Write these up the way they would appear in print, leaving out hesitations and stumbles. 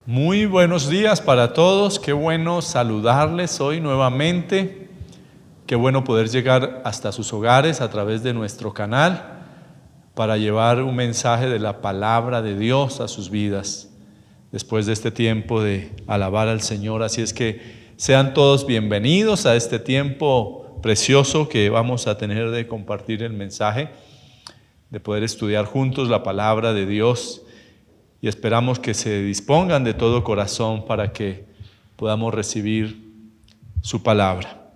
Muy buenos días para todos, qué bueno saludarles hoy nuevamente, qué bueno poder llegar hasta sus hogares a través de nuestro canal para llevar un mensaje de la palabra de Dios a sus vidas después de este tiempo de alabar al Señor. Así es que sean todos bienvenidos a este tiempo precioso que vamos a tener de compartir el mensaje, de poder estudiar juntos la palabra de Dios. Y esperamos que se dispongan de todo corazón para que podamos recibir su palabra.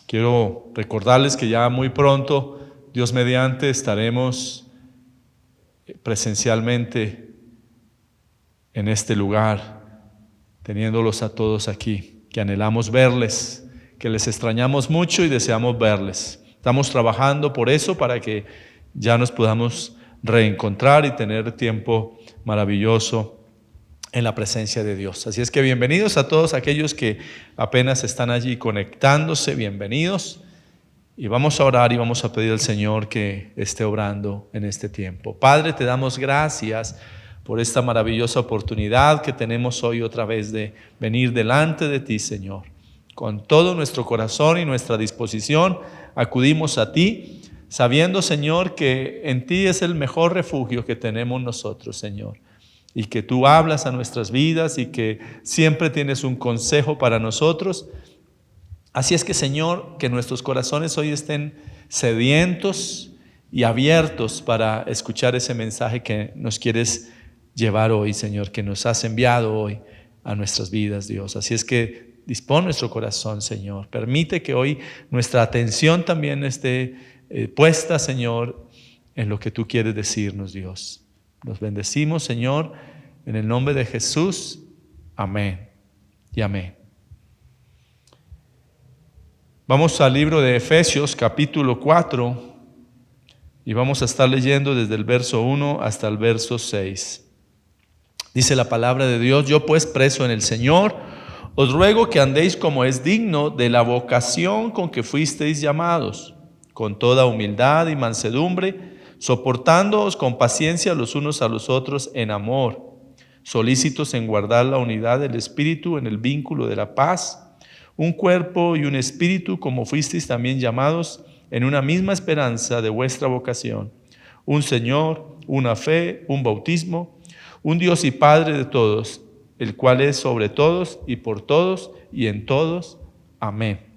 Quiero recordarles que ya muy pronto, Dios mediante, estaremos presencialmente en este lugar, teniéndolos a todos aquí, que anhelamos verles, que les extrañamos mucho y deseamos verles. Estamos trabajando por eso, para que ya nos podamos reencontrar y tener tiempo maravilloso en la presencia de Dios. Así es que bienvenidos a todos aquellos que apenas están allí conectándose, bienvenidos. Y vamos a orar y vamos a pedir al Señor que esté obrando en este tiempo. Padre, te damos gracias por esta maravillosa oportunidad que tenemos hoy otra vez de venir delante de ti, Señor. Con todo nuestro corazón y nuestra disposición acudimos a ti, sabiendo, Señor, que en ti es el mejor refugio que tenemos nosotros, Señor, y que tú hablas a nuestras vidas y que siempre tienes un consejo para nosotros. Así es que, Señor, que nuestros corazones hoy estén sedientos y abiertos para escuchar ese mensaje que nos quieres llevar hoy, Señor, que nos has enviado hoy a nuestras vidas, Dios. Así es que dispón nuestro corazón, Señor. Permite que hoy nuestra atención también esté puesta, Señor, en lo que tú quieres decirnos, Dios. Nos bendecimos, Señor, en el nombre de Jesús. Amén y amén. Vamos al libro de Efesios, capítulo 4, y vamos a estar leyendo desde el verso 1 hasta el verso 6. Dice la palabra de Dios: yo pues, preso en el Señor, os ruego que andéis como es digno de la vocación con que fuisteis llamados, con toda humildad y mansedumbre, soportándoos con paciencia los unos a los otros en amor, solícitos en guardar la unidad del Espíritu en el vínculo de la paz, un cuerpo y un espíritu, como fuisteis también llamados en una misma esperanza de vuestra vocación, un Señor, una fe, un bautismo, un Dios y Padre de todos, el cual es sobre todos y por todos y en todos. Amén.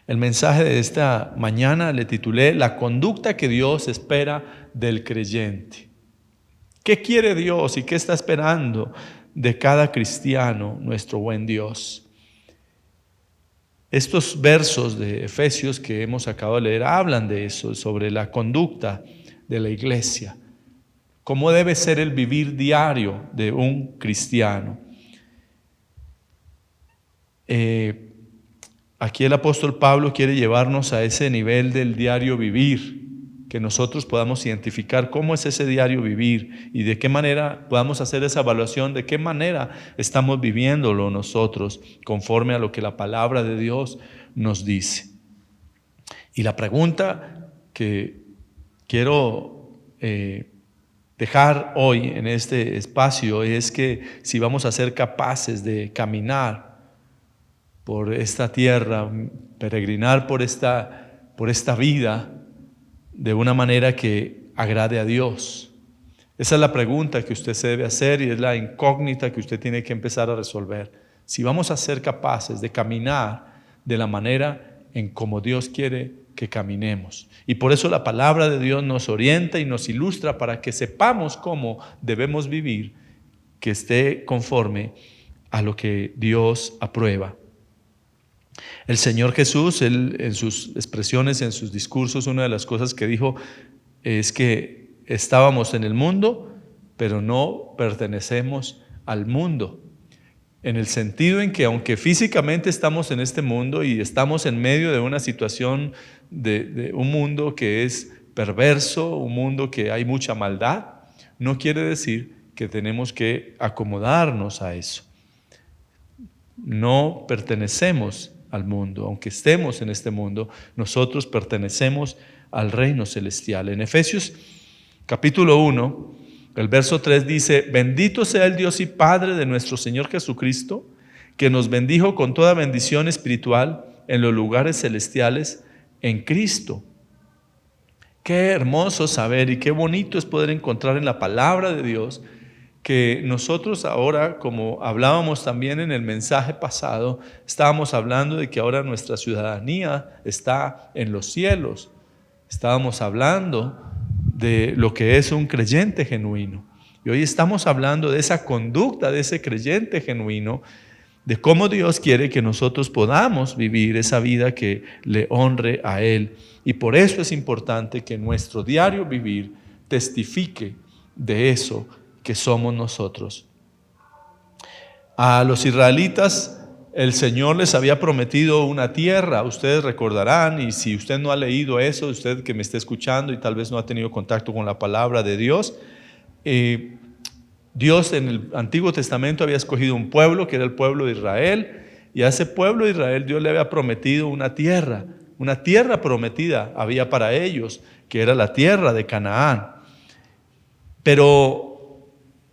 El mensaje de esta mañana le titulé: la conducta que Dios espera del creyente. ¿Qué quiere Dios y qué está esperando de cada cristiano nuestro buen Dios? Estos versos de Efesios que hemos acabado de leer hablan de eso, sobre la conducta de la iglesia, cómo debe ser el vivir diario de un cristiano. Aquí el apóstol Pablo quiere llevarnos a ese nivel del diario vivir, que nosotros podamos identificar cómo es ese diario vivir y de qué manera podamos hacer esa evaluación, de qué manera estamos viviéndolo nosotros conforme a lo que la palabra de Dios nos dice. Y la pregunta que quiero dejar hoy en este espacio es que si vamos a ser capaces de caminar por esta tierra, peregrinar por esta vida de una manera que agrade a Dios. Esa es la pregunta que usted se debe hacer y es la incógnita que usted tiene que empezar a resolver. Si vamos a ser capaces de caminar de la manera en como Dios quiere que caminemos. Y por eso la palabra de Dios nos orienta y nos ilustra para que sepamos cómo debemos vivir, que esté conforme a lo que Dios aprueba. El Señor Jesús, Él en sus expresiones, en sus discursos, una de las cosas que dijo es que estábamos en el mundo, pero no pertenecemos al mundo. En el sentido en que aunque físicamente estamos en este mundo y estamos en medio de una situación de un mundo que es perverso, un mundo que hay mucha maldad, no quiere decir que tenemos que acomodarnos a eso. No pertenecemos al mundo, aunque estemos en este mundo, nosotros pertenecemos al reino celestial. En Efesios capítulo 1 El verso 3 dice: bendito sea el Dios y Padre de nuestro Señor Jesucristo, que nos bendijo con toda bendición espiritual en los lugares celestiales en Cristo. Qué hermoso saber y qué bonito es poder encontrar en la palabra de Dios que nosotros ahora, como hablábamos también en el mensaje pasado, estábamos hablando de que ahora nuestra ciudadanía está en los cielos. Estábamos hablando de lo que es un creyente genuino. Y hoy estamos hablando de esa conducta de ese creyente genuino, de cómo Dios quiere que nosotros podamos vivir esa vida que le honre a Él. Y por eso es importante que nuestro diario vivir testifique de eso que somos nosotros. A los israelitas el Señor les había prometido una tierra, ustedes recordarán, y si usted no ha leído eso, usted que me está escuchando y tal vez no ha tenido contacto con la palabra de Dios, Dios en el Antiguo Testamento había escogido un pueblo que era el pueblo de Israel, y a ese pueblo de Israel Dios le había prometido una tierra prometida había para ellos, que era la tierra de Canaán. Pero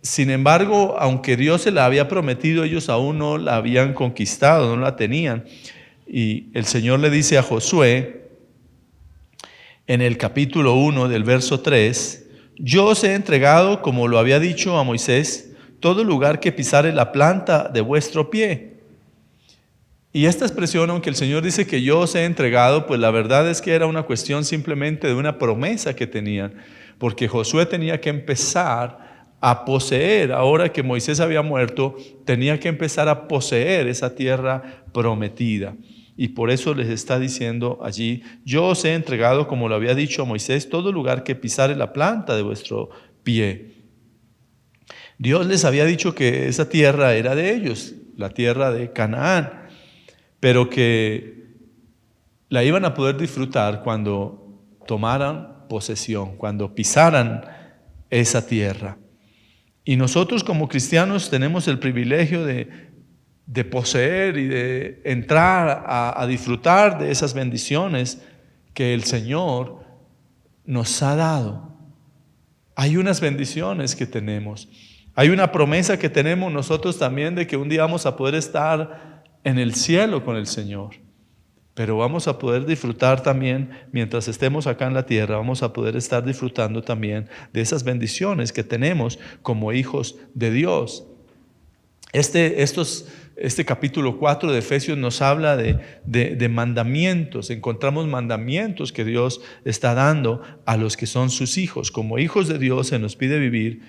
sin embargo, aunque Dios se la había prometido, ellos aún no la habían conquistado, no la tenían. Y el Señor le dice a Josué, en el capítulo 1 del verso 3, yo os he entregado, como lo había dicho a Moisés, todo lugar que pisare la planta de vuestro pie. Y esta expresión, aunque el Señor dice que yo os he entregado, pues la verdad es que era una cuestión simplemente de una promesa que tenían, porque Josué tenía que empezar a poseer, ahora que Moisés había muerto, tenía que empezar a poseer esa tierra prometida. Y por eso les está diciendo allí, yo os he entregado, como lo había dicho a Moisés, todo lugar que pisare la planta de vuestro pie. Dios les había dicho que esa tierra era de ellos, la tierra de Canaán, pero que la iban a poder disfrutar cuando tomaran posesión, cuando pisaran esa tierra. Y nosotros como cristianos tenemos el privilegio de poseer y de entrar a disfrutar de esas bendiciones que el Señor nos ha dado. Hay unas bendiciones que tenemos. Hay una promesa que tenemos nosotros también de que un día vamos a poder estar en el cielo con el Señor. Pero vamos a poder disfrutar también, mientras estemos acá en la tierra, vamos a poder estar disfrutando también de esas bendiciones que tenemos como hijos de Dios. Este capítulo 4 de Efesios nos habla de mandamientos. Encontramos mandamientos que Dios está dando a los que son sus hijos. Como hijos de Dios se nos pide vivir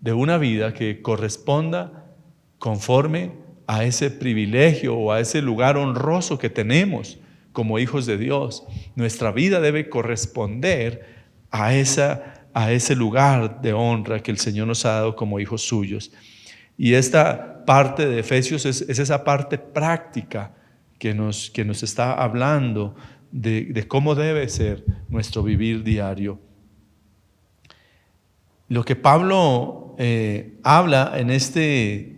de una vida que corresponda conforme a ese privilegio o a ese lugar honroso que tenemos como hijos de Dios. Nuestra vida debe corresponder a ese lugar de honra que el Señor nos ha dado como hijos suyos. Y esta parte de Efesios es esa parte práctica que nos está hablando de cómo debe ser nuestro vivir diario. Lo que Pablo habla en este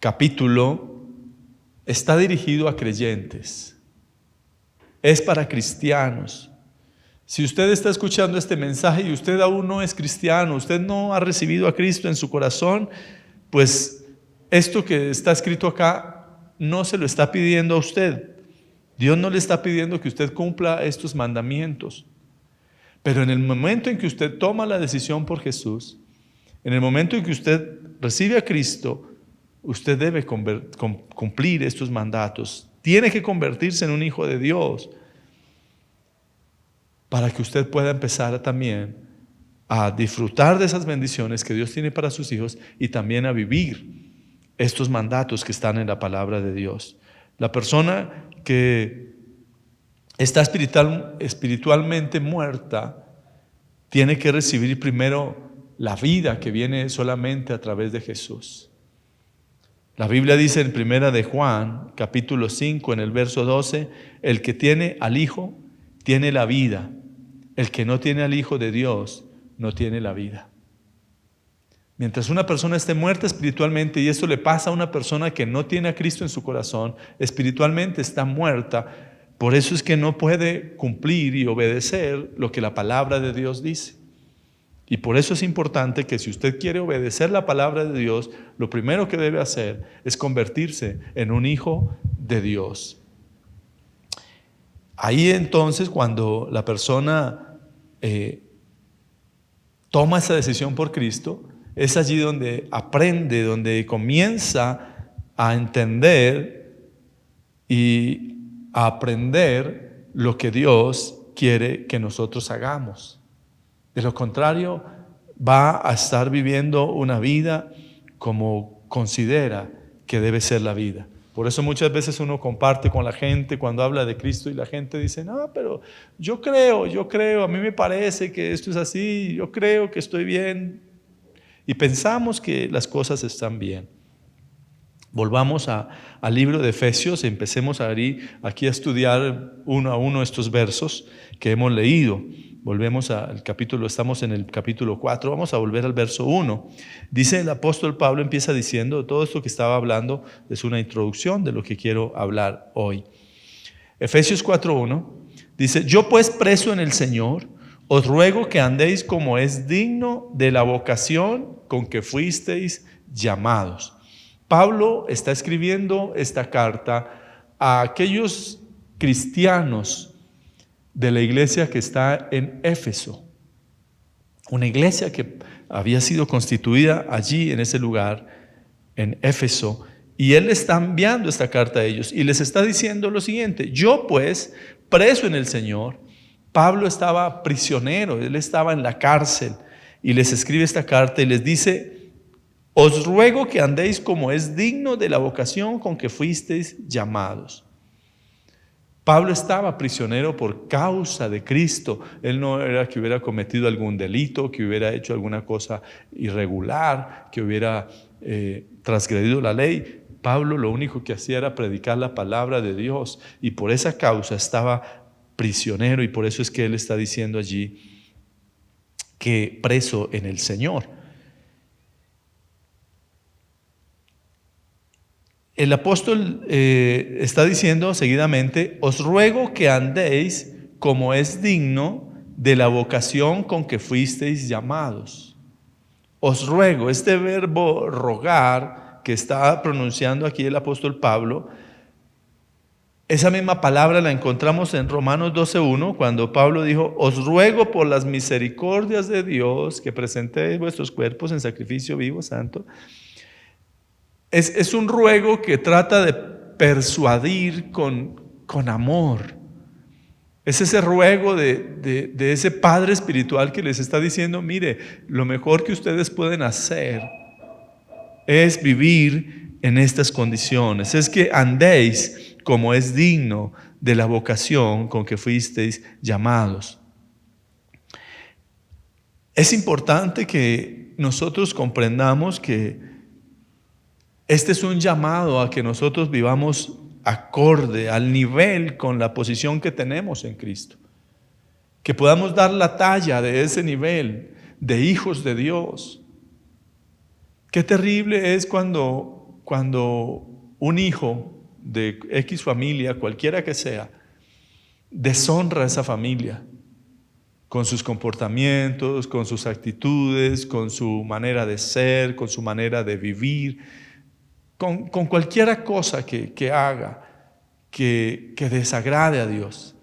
capítulo está dirigido a creyentes, es para cristianos. Si usted está escuchando este mensaje y usted aún no es cristiano, usted no ha recibido a Cristo en su corazón, pues esto que está escrito acá no se lo está pidiendo a usted. Dios no le está pidiendo que usted cumpla estos mandamientos. Pero en el momento en que usted toma la decisión por Jesús, en el momento en que usted recibe a Cristo, usted debe cumplir estos mandatos. Tiene que convertirse en un hijo de Dios para que usted pueda empezar también a disfrutar de esas bendiciones que Dios tiene para sus hijos y también a vivir estos mandatos que están en la palabra de Dios. La persona que está espiritualmente muerta tiene que recibir primero la vida que viene solamente a través de Jesús. La Biblia dice en 1 de Juan, capítulo 5, en el verso 12, el que tiene al Hijo tiene la vida, el que no tiene al Hijo de Dios no tiene la vida. Mientras una persona esté muerta espiritualmente, y esto le pasa a una persona que no tiene a Cristo en su corazón, espiritualmente está muerta. Por eso es que no puede cumplir y obedecer lo que la palabra de Dios dice. Y por eso es importante que si usted quiere obedecer la palabra de Dios, lo primero que debe hacer es convertirse en un hijo de Dios. Ahí entonces, cuando la persona toma esa decisión por Cristo, es allí donde aprende, donde comienza a entender y a aprender lo que Dios quiere que nosotros hagamos. De lo contrario, va a estar viviendo una vida como considera que debe ser la vida. Por eso muchas veces uno comparte con la gente cuando habla de Cristo y la gente dice, no, pero yo creo, a mí me parece que esto es así, yo creo que estoy bien. Y pensamos que las cosas están bien. Volvamos al libro de Efesios, empecemos aquí a estudiar uno a uno estos versos que hemos leído. Volvemos al capítulo, estamos en el capítulo 4, vamos a volver al verso 1. Dice el apóstol Pablo, empieza diciendo, todo esto que estaba hablando es una introducción de lo que quiero hablar hoy. Efesios 4:1 dice, yo pues preso en el Señor, os ruego que andéis como es digno de la vocación con que fuisteis llamados. Pablo está escribiendo esta carta a aquellos cristianos de la iglesia que está en Éfeso, una iglesia que había sido constituida allí en ese lugar, en Éfeso, y él está enviando esta carta a ellos y les está diciendo lo siguiente, yo pues, preso en el Señor, Pablo estaba prisionero, él estaba en la cárcel y les escribe esta carta y les dice, os ruego que andéis como es digno de la vocación con que fuisteis llamados. Pablo estaba prisionero por causa de Cristo. Él no era que hubiera cometido algún delito, que hubiera hecho alguna cosa irregular, que hubiera transgredido la ley. Pablo lo único que hacía era predicar la palabra de Dios y por esa causa estaba prisionero y por eso es que él está diciendo allí que preso en el Señor. El apóstol está diciendo seguidamente, os ruego que andéis como es digno de la vocación con que fuisteis llamados. Os ruego, este verbo rogar que está pronunciando aquí el apóstol Pablo, esa misma palabra la encontramos en Romanos 12:1 cuando Pablo dijo, os ruego por las misericordias de Dios que presentéis vuestros cuerpos en sacrificio vivo, santo. Es un ruego que trata de persuadir con amor. Es ese ruego de ese Padre espiritual que les está diciendo, mire, lo mejor que ustedes pueden hacer es vivir en estas condiciones. Es que andéis como es digno de la vocación con que fuisteis llamados. Es importante que nosotros comprendamos que este es un llamado a que nosotros vivamos acorde al nivel con la posición que tenemos en Cristo. Que podamos dar la talla de ese nivel de hijos de Dios. Qué terrible es cuando un hijo de X familia, cualquiera que sea, deshonra a esa familia con sus comportamientos, con sus actitudes, con su manera de ser, con su manera de vivir. Con cualquier cosa que haga que desagrade a Dios.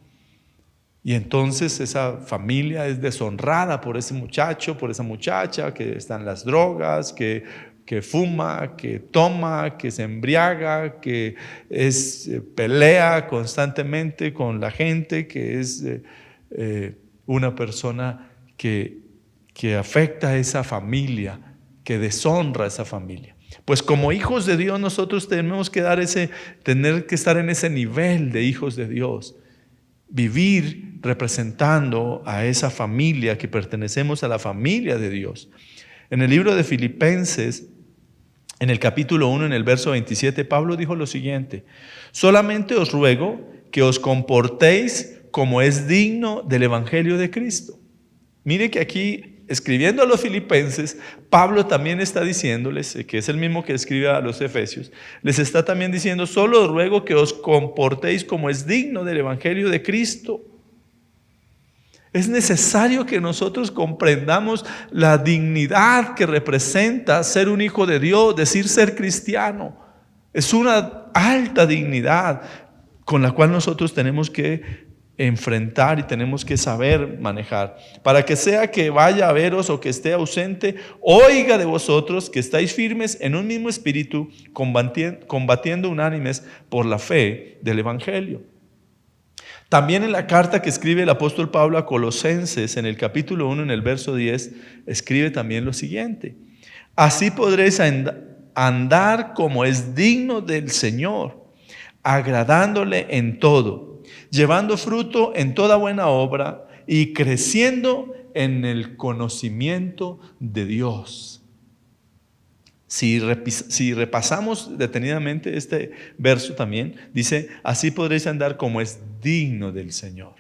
Y entonces esa familia es deshonrada por ese muchacho, por esa muchacha que está en las drogas, que fuma, que toma, que se embriaga, que pelea constantemente con la gente, que es una persona que afecta a esa familia, que deshonra a esa familia. Pues como hijos de Dios nosotros tenemos que tener que estar en ese nivel de hijos de Dios, vivir representando a esa familia que pertenecemos a la familia de Dios. En el libro de Filipenses, en el capítulo 1, en el verso 27, Pablo dijo lo siguiente, solamente os ruego que os comportéis como es digno del evangelio de Cristo. Mire que aquí, escribiendo a los filipenses, Pablo también está diciéndoles, que es el mismo que escribe a los efesios, les está también diciendo, solo os ruego que os comportéis como es digno del evangelio de Cristo. Es necesario que nosotros comprendamos la dignidad que representa ser un hijo de Dios, decir ser cristiano. Es una alta dignidad con la cual nosotros tenemos que enfrentar y tenemos que saber manejar. Para que sea que vaya a veros o que esté ausente, oiga de vosotros que estáis firmes en un mismo espíritu, combatiendo unánimes por la fe del Evangelio. También en la carta que escribe el apóstol Pablo a Colosenses, en el capítulo 1, en el verso 10, escribe también lo siguiente: así podréis andar como es digno del Señor, agradándole en todo, llevando fruto en toda buena obra y creciendo en el conocimiento de Dios. Si repasamos detenidamente este verso también, dice, así podréis andar como es digno del Señor.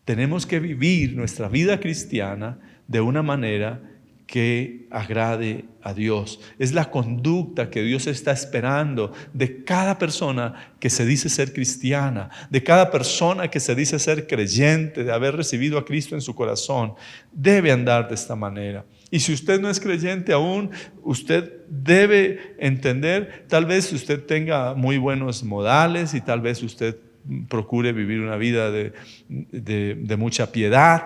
Tenemos que vivir nuestra vida cristiana de una manera que agrade a Dios. Es la conducta que Dios está esperando de cada persona que se dice ser cristiana, de cada persona que se dice ser creyente, de haber recibido a Cristo en su corazón. Debe andar de esta manera. Y si usted no es creyente aún, usted debe entender, tal vez usted tenga muy buenos modales y tal vez usted procure vivir una vida de mucha piedad.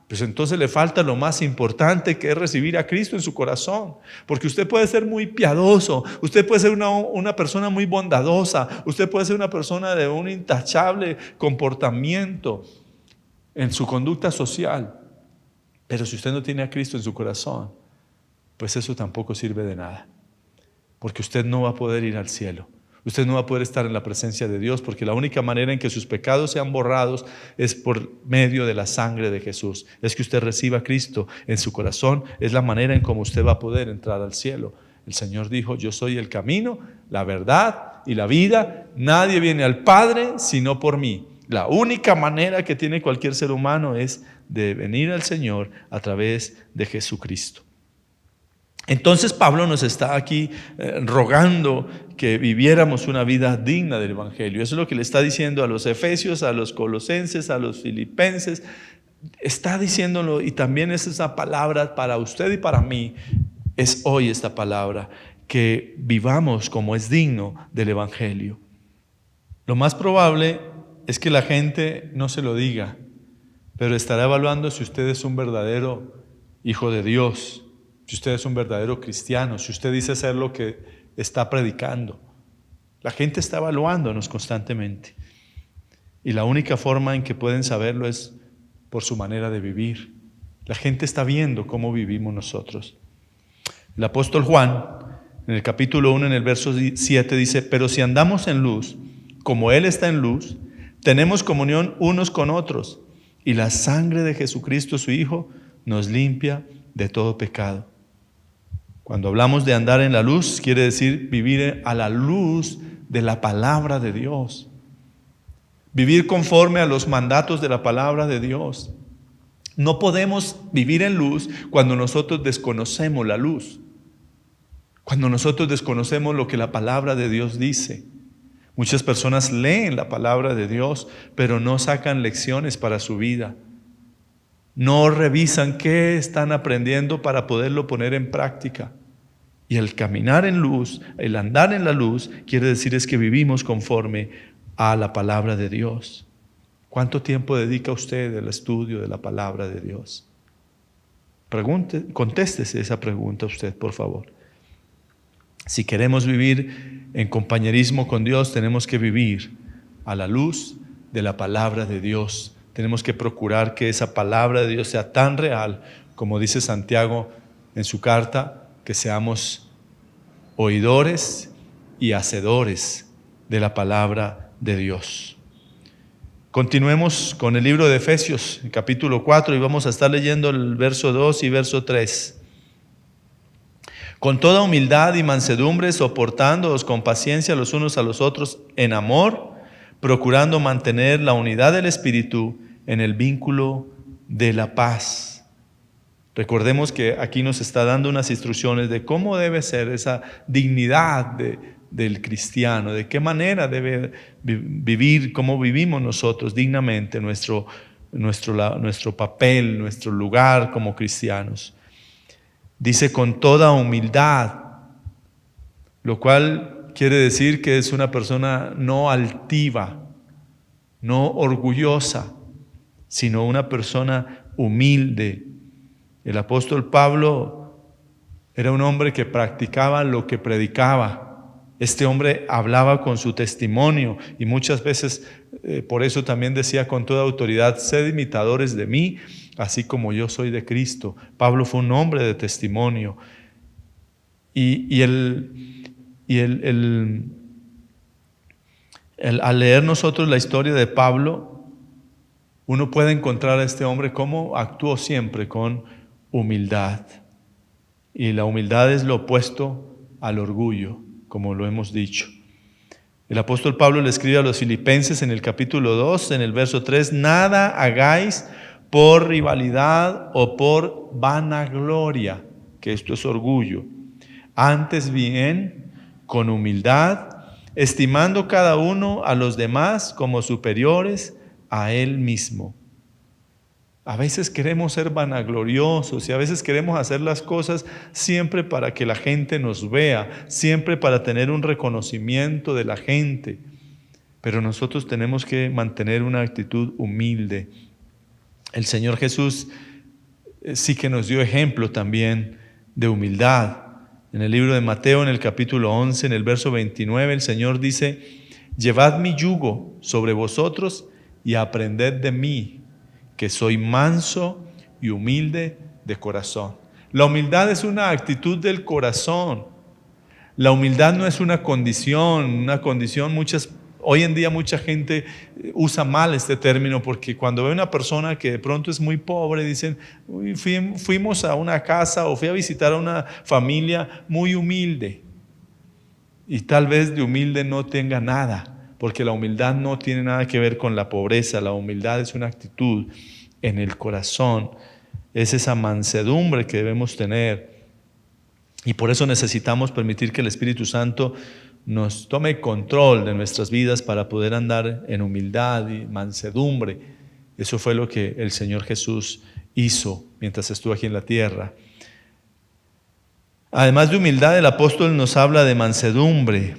Pues entonces le falta lo más importante, que es recibir a Cristo en su corazón. Porque usted puede ser muy piadoso, usted puede ser una persona muy bondadosa, usted puede ser una persona de un intachable comportamiento en su conducta social. Pero si usted no tiene a Cristo en su corazón, pues eso tampoco sirve de nada. Porque usted no va a poder ir al cielo. Usted no va a poder estar en la presencia de Dios, porque la única manera en que sus pecados sean borrados es por medio de la sangre de Jesús. Es que usted reciba a Cristo en su corazón. Es la manera en cómo usted va a poder entrar al cielo. El Señor dijo, yo soy el camino, la verdad y la vida. Nadie viene al Padre sino por mí. La única manera que tiene cualquier ser humano es de venir al Señor a través de Jesucristo. Entonces Pablo nos está aquí rogando que viviéramos una vida digna del Evangelio. Eso es lo que le está diciendo a los efesios, a los colosenses, a los filipenses. Está diciéndolo, y también es esa palabra para usted y para mí. Es hoy esta palabra, que vivamos como es digno del Evangelio. Lo más probable es que la gente no se lo diga, pero estará evaluando si usted es un verdadero hijo de Dios, si usted es un verdadero cristiano, si usted dice ser lo que está predicando. La gente está evaluándonos constantemente. Y la única forma en que pueden saberlo es por su manera de vivir. La gente está viendo cómo vivimos nosotros. El apóstol Juan, en el capítulo 1, en el verso 7, dice, pero si andamos en luz, como Él está en luz, tenemos comunión unos con otros, y la sangre de Jesucristo, su Hijo, nos limpia de todo pecado. Cuando hablamos de andar en la luz, quiere decir vivir a la luz de la palabra de Dios. Vivir conforme a los mandatos de la palabra de Dios. No podemos vivir en luz cuando nosotros desconocemos la luz. Cuando nosotros desconocemos lo que la palabra de Dios dice. Muchas personas leen la palabra de Dios, pero no sacan lecciones para su vida. No revisan qué están aprendiendo para poderlo poner en práctica. Y el caminar en luz, el andar en la luz, quiere decir es que vivimos conforme a la palabra de Dios. ¿Cuánto tiempo dedica usted al estudio de la palabra de Dios? Contéstese esa pregunta usted, por favor. Si queremos vivir en compañerismo con Dios, tenemos que vivir a la luz de la palabra de Dios. Tenemos que procurar que esa palabra de Dios sea tan real, como dice Santiago en su carta, que seamos oidores y hacedores de la palabra de Dios. Continuemos con el libro de Efesios, capítulo 4, y vamos a estar leyendo el verso 2 y verso 3. Con toda humildad y mansedumbre, soportándoos con paciencia los unos a los otros en amor, procurando mantener la unidad del Espíritu en el vínculo de la paz. Recordemos que aquí nos está dando unas instrucciones de cómo debe ser esa dignidad del cristiano, de qué manera debe vivir, cómo vivimos nosotros dignamente nuestro nuestro papel, nuestro lugar como cristianos. Dice con toda humildad, lo cual quiere decir que es una persona no altiva, no orgullosa, sino una persona humilde. El apóstol Pablo era un hombre que practicaba lo que predicaba. Este hombre hablaba con su testimonio y muchas veces por eso también decía con toda autoridad: sed imitadores de mí, así como yo soy de Cristo. Pablo fue un hombre de testimonio. Al leer nosotros la historia de Pablo, uno puede encontrar a este hombre cómo actuó siempre con humildad. Y la humildad es lo opuesto al orgullo, como lo hemos dicho. El apóstol Pablo le escribe a los Filipenses en el capítulo 2, en el verso 3: nada hagáis por rivalidad o por vanagloria, que esto es orgullo. Antes bien, con humildad, estimando cada uno a los demás como superiores a él mismo. A veces queremos ser vanagloriosos y a veces queremos hacer las cosas siempre para que la gente nos vea, siempre para tener un reconocimiento de la gente. Pero nosotros tenemos que mantener una actitud humilde. El Señor Jesús sí que nos dio ejemplo también de humildad. En el libro de Mateo, en el capítulo 11, en el verso 29, el Señor dice: llevad mi yugo sobre vosotros y aprended de mí, que soy manso y humilde de corazón. La humildad es una actitud del corazón. La humildad no es una condición hoy en día mucha gente usa mal este término, porque cuando ve una persona que de pronto es muy pobre, dicen: fuimos a una casa o fui a visitar a una familia muy humilde. Y tal vez de humilde no tenga nada, porque la humildad no tiene nada que ver con la pobreza. La humildad es una actitud en el corazón, es esa mansedumbre que debemos tener. Y por eso necesitamos permitir que el Espíritu Santo nos tome control de nuestras vidas para poder andar en humildad y mansedumbre. Eso fue lo que el Señor Jesús hizo mientras estuvo aquí en la tierra. Además de humildad, el apóstol nos habla de mansedumbre,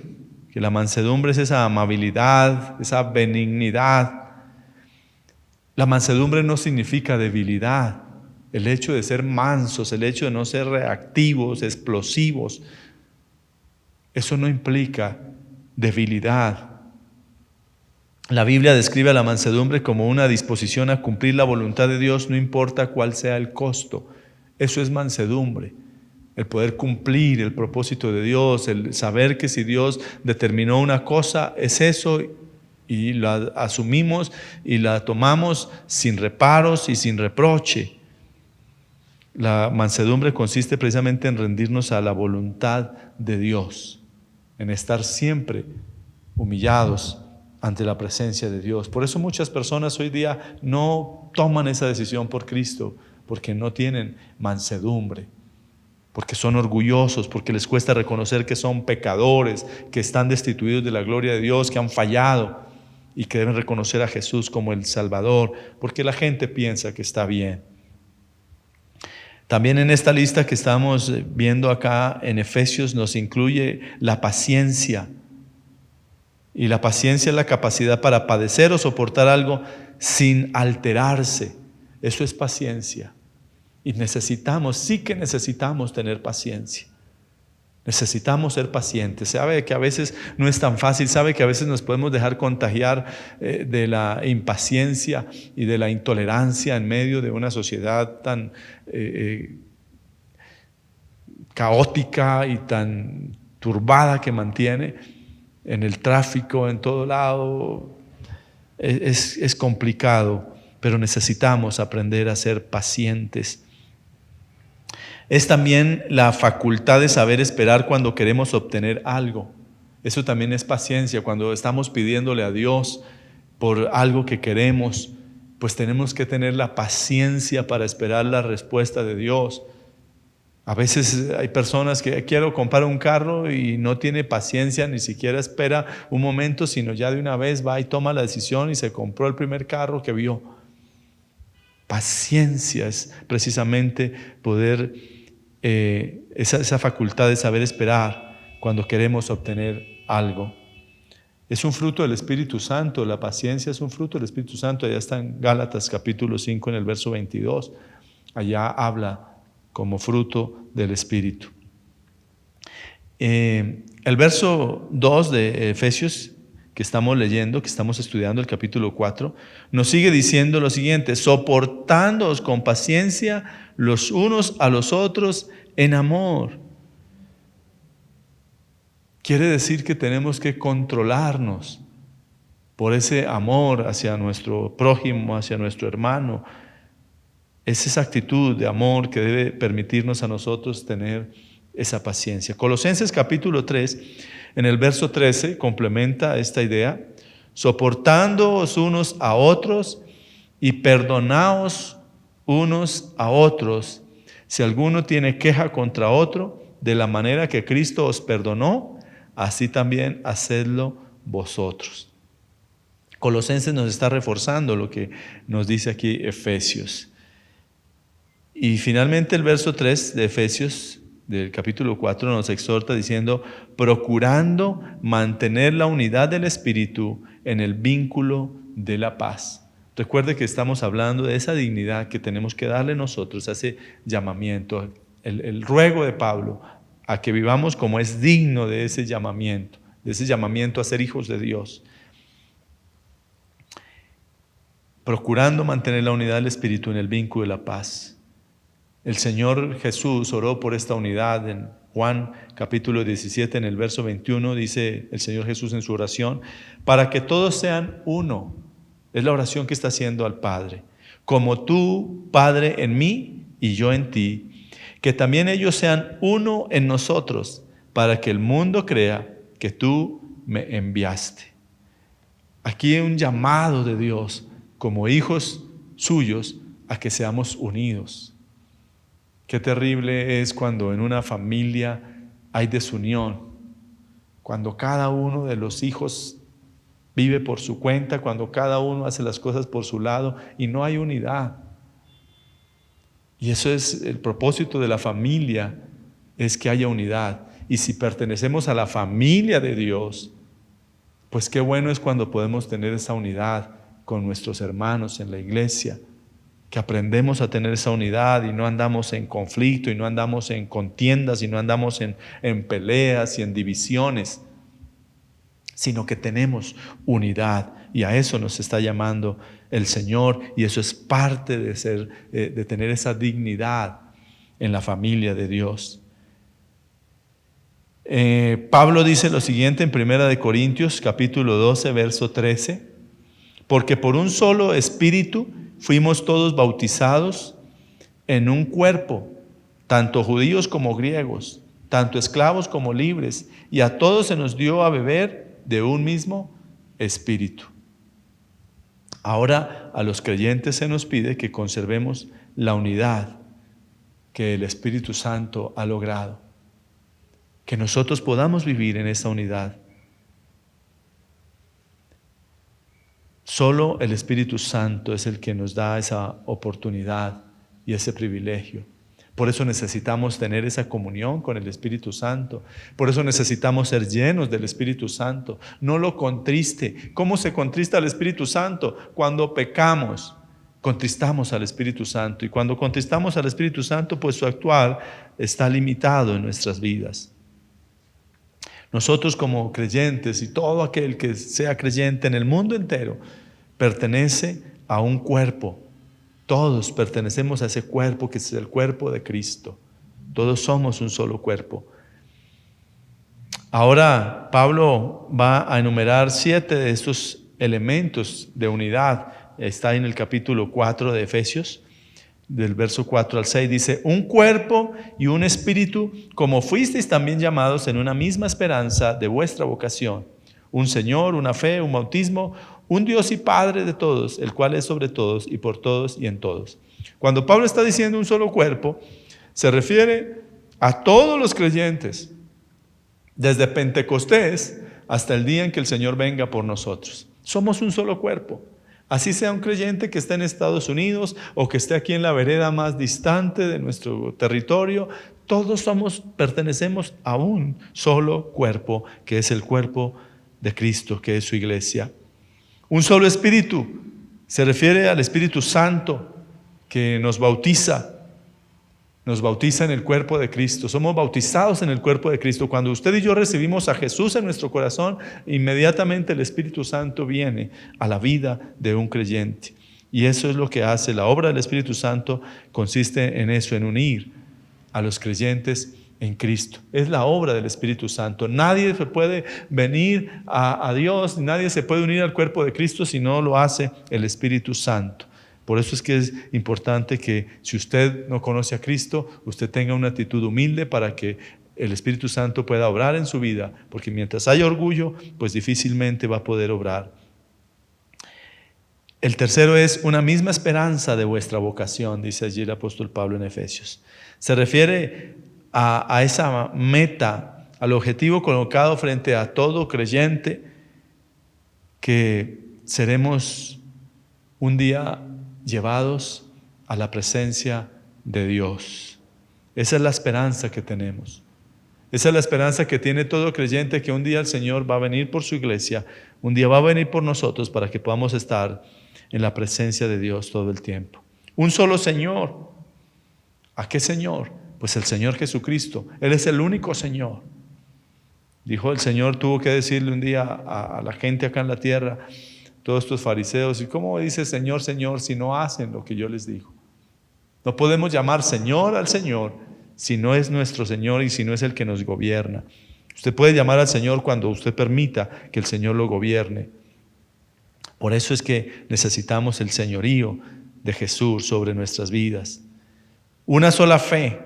que la mansedumbre es esa amabilidad, esa benignidad. La mansedumbre no significa debilidad. El hecho de ser mansos, el hecho de no ser reactivos, explosivos, eso no implica debilidad. La Biblia describe a la mansedumbre como una disposición a cumplir la voluntad de Dios, no importa cuál sea el costo. Eso es mansedumbre. El poder cumplir el propósito de Dios, el saber que si Dios determinó una cosa, es eso, y la asumimos y la tomamos sin reparos y sin reproche. La mansedumbre consiste precisamente en rendirnos a la voluntad de Dios, en estar siempre humillados ante la presencia de Dios. Por eso muchas personas hoy día no toman esa decisión por Cristo, porque no tienen mansedumbre, porque son orgullosos, porque les cuesta reconocer que son pecadores, que están destituidos de la gloria de Dios, que han fallado y que deben reconocer a Jesús como el Salvador, porque la gente piensa que está bien. También en esta lista que estamos viendo acá en Efesios nos incluye la paciencia. Y la paciencia es la capacidad para padecer o soportar algo sin alterarse. Eso es paciencia. Y sí que necesitamos tener paciencia. Necesitamos ser pacientes. Sabe que a veces no es tan fácil, sabe que a veces nos podemos dejar contagiar de la impaciencia y de la intolerancia en medio de una sociedad tan caótica y tan turbada que mantiene en el tráfico, en todo lado. Es complicado, pero necesitamos aprender a ser pacientes. Es también la facultad de saber esperar cuando queremos obtener algo. Eso también es paciencia. Cuando estamos pidiéndole a Dios por algo que queremos, pues tenemos que tener la paciencia para esperar la respuesta de Dios. A veces hay personas que quiero comprar un carro y no tiene paciencia, ni siquiera espera un momento, sino ya de una vez va y toma la decisión y se compró el primer carro que vio. Paciencia es precisamente poder, esa facultad de saber esperar cuando queremos obtener algo. Es un fruto del Espíritu Santo, la paciencia es un fruto del Espíritu Santo. Allá está en Gálatas capítulo 5 en el verso 22. Allá habla como fruto del Espíritu. El verso 2 de Efesios que estamos leyendo, que estamos estudiando el capítulo 4, nos sigue diciendo lo siguiente: soportándoos con paciencia los unos a los otros en amor. Quiere decir que tenemos que controlarnos por ese amor hacia nuestro prójimo, hacia nuestro hermano. Es esa actitud de amor que debe permitirnos a nosotros tener esa paciencia. Colosenses capítulo 3, en el verso 13, complementa esta idea: soportándoos unos a otros y perdonaos unos a otros, si alguno tiene queja contra otro, de la manera que Cristo os perdonó, así también hacedlo vosotros. Colosenses nos está reforzando lo que nos dice aquí Efesios. Y finalmente el verso 3 de Efesios, del capítulo 4, nos exhorta diciendo: procurando mantener la unidad del Espíritu en el vínculo de la paz. Recuerde que estamos hablando de esa dignidad que tenemos que darle nosotros a ese llamamiento. El ruego de Pablo a que vivamos como es digno de ese llamamiento a ser hijos de Dios. Procurando mantener la unidad del Espíritu en el vínculo de la paz. El Señor Jesús oró por esta unidad. En Juan capítulo 17, en el verso 21, dice el Señor Jesús en su oración: para que todos sean uno. Es la oración que está haciendo al Padre. Como tú, Padre, en mí y yo en ti, que también ellos sean uno en nosotros, para que el mundo crea que tú me enviaste. Aquí hay un llamado de Dios como hijos suyos a que seamos unidos. Qué terrible es cuando en una familia hay desunión, cuando cada uno de los hijos vive por su cuenta, cuando cada uno hace las cosas por su lado y no hay unidad. Y eso es el propósito de la familia, es que haya unidad. Y si pertenecemos a la familia de Dios, pues qué bueno es cuando podemos tener esa unidad con nuestros hermanos en la iglesia, que aprendemos a tener esa unidad y no andamos en conflicto y no andamos en contiendas y no andamos en peleas y en divisiones, sino que tenemos unidad, y a eso nos está llamando el Señor, y eso es parte de tener esa dignidad en la familia de Dios. Pablo dice lo siguiente en 1 Corintios capítulo 12 verso 13: porque por un solo espíritu fuimos todos bautizados en un cuerpo, tanto judíos como griegos, tanto esclavos como libres, y a todos se nos dio a beber de un mismo espíritu. Ahora a los creyentes se nos pide que conservemos la unidad que el Espíritu Santo ha logrado, que nosotros podamos vivir en esa unidad. Solo el Espíritu Santo es el que nos da esa oportunidad y ese privilegio. Por eso necesitamos tener esa comunión con el Espíritu Santo. Por eso necesitamos ser llenos del Espíritu Santo. No lo contriste. ¿Cómo se contrista al Espíritu Santo? Cuando pecamos, contristamos al Espíritu Santo. Y cuando contristamos al Espíritu Santo, pues su actuar está limitado en nuestras vidas. Nosotros como creyentes y todo aquel que sea creyente en el mundo entero pertenece a un cuerpo. Todos pertenecemos a ese cuerpo que es el cuerpo de Cristo. Todos somos un solo cuerpo. Ahora Pablo va a enumerar 7 de estos elementos de unidad. Está en el capítulo 4 de Efesios, del verso 4 al 6. Dice: un cuerpo y un espíritu, como fuisteis también llamados en una misma esperanza de vuestra vocación. Un Señor, una fe, un bautismo, un Dios y Padre de todos, el cual es sobre todos y por todos y en todos. Cuando Pablo está diciendo un solo cuerpo, se refiere a todos los creyentes, desde Pentecostés hasta el día en que el Señor venga por nosotros. Somos un solo cuerpo. Así sea un creyente que esté en Estados Unidos o que esté aquí en la vereda más distante de nuestro territorio, todos pertenecemos a un solo cuerpo, que es el cuerpo de Cristo, que es su iglesia. Un solo espíritu se refiere al Espíritu Santo que nos bautiza en el cuerpo de Cristo. Somos bautizados en el cuerpo de Cristo. Cuando usted y yo recibimos a Jesús en nuestro corazón, inmediatamente el Espíritu Santo viene a la vida de un creyente. Y eso es lo que hace la obra del Espíritu Santo, consiste en eso, en unir a los creyentes en Cristo. Es la obra del Espíritu Santo. Nadie se puede venir a Dios, nadie se puede unir al cuerpo de Cristo si no lo hace el Espíritu Santo. Por eso es que es importante que si usted no conoce a Cristo, usted tenga una actitud humilde para que el Espíritu Santo pueda obrar en su vida, porque mientras haya orgullo, pues difícilmente va a poder obrar. El tercero es una misma esperanza de vuestra vocación, dice allí el apóstol Pablo en Efesios. Se refiere a esa meta, al objetivo colocado frente a todo creyente, que seremos un día llevados a la presencia de Dios. Esa es la esperanza que tenemos. Esa es la esperanza que tiene todo creyente, que un día el Señor va a venir por su iglesia, un día va a venir por nosotros para que podamos estar en la presencia de Dios todo el tiempo. Un solo Señor. ¿A qué Señor? Pues el Señor Jesucristo. Él es el único Señor. Dijo el Señor, tuvo que decirle un día a la gente acá en la tierra, todos estos fariseos, ¿y cómo dice Señor, Señor, si no hacen lo que yo les digo? No podemos llamar Señor al Señor si no es nuestro Señor y si no es el que nos gobierna. Usted puede llamar al Señor cuando usted permita que el Señor lo gobierne. Por eso es que necesitamos el señorío de Jesús sobre nuestras vidas. Una sola fe,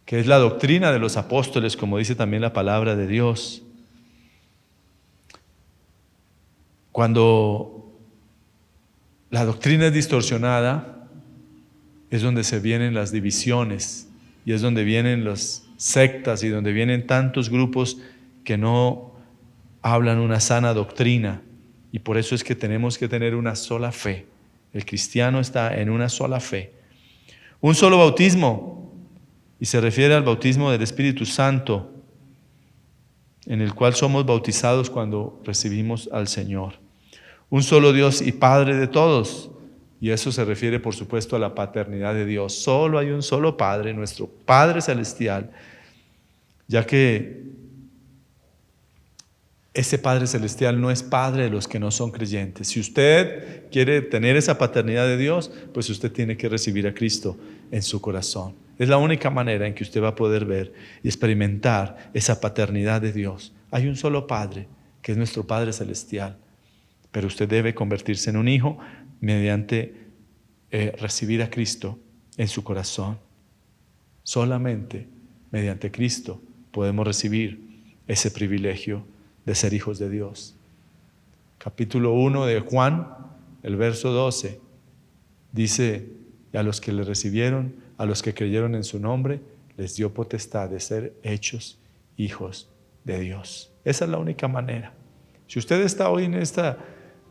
que es la doctrina de los apóstoles, como dice también la palabra de Dios. Cuando la doctrina es distorsionada, es donde se vienen las divisiones y es donde vienen las sectas y donde vienen tantos grupos que no hablan una sana doctrina. Y por eso es que tenemos que tener una sola fe. El cristiano está en una sola fe. Un solo bautismo, y se refiere al bautismo del Espíritu Santo, en el cual somos bautizados cuando recibimos al Señor. Un solo Dios y Padre de todos, y eso se refiere por supuesto a la paternidad de Dios. Solo hay un solo Padre, nuestro Padre Celestial, ya que ese Padre Celestial no es Padre de los que no son creyentes. Si usted quiere tener esa paternidad de Dios, pues usted tiene que recibir a Cristo en su corazón. Es la única manera en que usted va a poder ver y experimentar esa paternidad de Dios. Hay un solo Padre, que es nuestro Padre Celestial. Pero usted debe convertirse en un hijo mediante recibir a Cristo en su corazón. Solamente mediante Cristo podemos recibir ese privilegio de ser hijos de Dios. Capítulo 1 de Juan, el verso 12, dice: a los que le recibieron, a los que creyeron en su nombre, les dio potestad de ser hechos hijos de Dios. Esa es la única manera. Si usted está hoy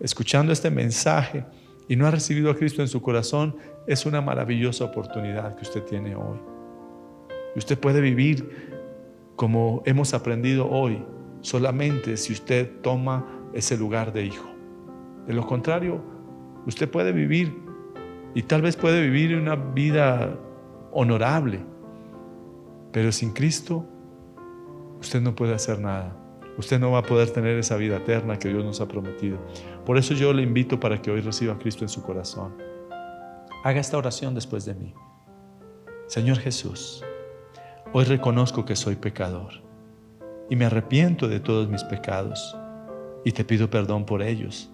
escuchando este mensaje y no ha recibido a Cristo en su corazón, es una maravillosa oportunidad que usted tiene hoy. Y usted puede vivir como hemos aprendido hoy, solamente si usted toma ese lugar de hijo. De lo contrario, usted puede vivir y tal vez puede vivir una vida honorable, pero sin Cristo usted no puede hacer nada. Usted no va a poder tener esa vida eterna que Dios nos ha prometido. Por eso yo le invito para que hoy reciba a Cristo en su corazón. Haga esta oración después de mí. Señor Jesús, hoy reconozco que soy pecador y me arrepiento de todos mis pecados y te pido perdón por ellos.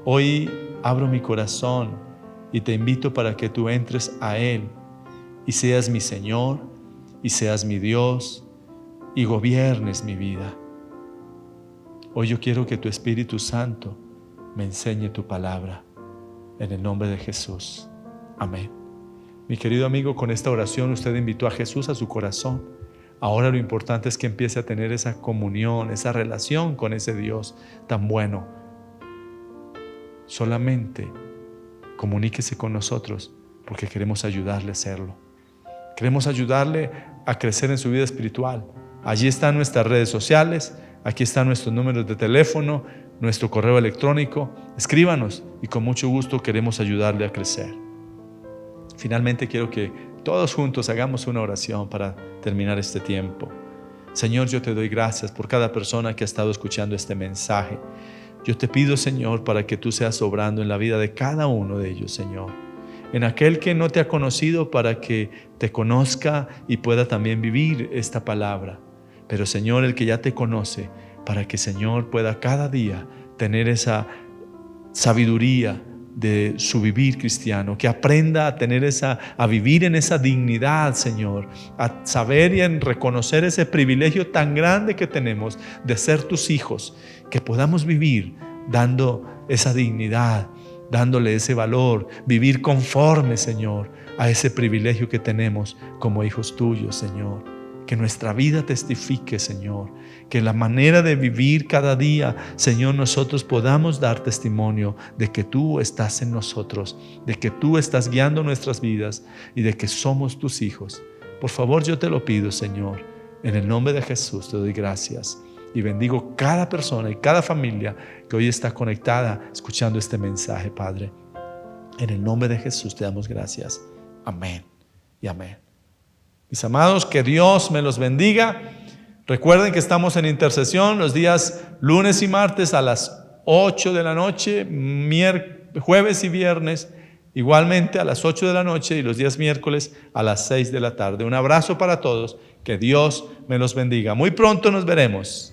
Hoy abro mi corazón y te invito para que tú entres a Él y seas mi Señor y seas mi Dios y gobiernes mi vida. Hoy yo quiero que tu Espíritu Santo me enseñe tu palabra. En el nombre de Jesús. Amén. Mi querido amigo, con esta oración usted invitó a Jesús a su corazón. Ahora lo importante es que empiece a tener esa comunión, esa relación con ese Dios tan bueno. solamente comuníquese con nosotros porque queremos ayudarle a hacerlo. Queremos ayudarle a crecer en su vida espiritual. Allí están nuestras redes sociales, aquí están nuestros números de teléfono, nuestro correo electrónico. Escríbanos y con mucho gusto queremos ayudarle a crecer. Finalmente quiero que todos juntos hagamos una oración para terminar este tiempo. Señor, yo te doy gracias por cada persona que ha estado escuchando este mensaje. Yo te pido, Señor, para que tú seas obrando en la vida de cada uno de ellos, Señor. En aquel que no te ha conocido, para que te conozca y pueda también vivir esta palabra. Pero, Señor, el que ya te conoce, para que, Señor, pueda cada día tener esa sabiduría de su vivir cristiano, que aprenda a vivir en esa dignidad, Señor, a saber y en reconocer ese privilegio tan grande que tenemos de ser tus hijos, que podamos vivir dando esa dignidad, dándole ese valor, vivir conforme, Señor, a ese privilegio que tenemos como hijos tuyos, Señor. Que nuestra vida testifique, Señor, que la manera de vivir cada día, Señor, nosotros podamos dar testimonio de que tú estás en nosotros, de que tú estás guiando nuestras vidas y de que somos tus hijos. Por favor, yo te lo pido, Señor, en el nombre de Jesús te doy gracias y bendigo cada persona y cada familia que hoy está conectada escuchando este mensaje, Padre. En el nombre de Jesús te damos gracias. Amén y amén. Mis amados, que Dios me los bendiga. Recuerden que estamos en intercesión los días lunes y martes a las 8 de la noche, jueves y viernes, igualmente a las 8 de la noche, y los días miércoles a las 6 de la tarde. Un abrazo para todos. Que Dios me los bendiga. Muy pronto nos veremos.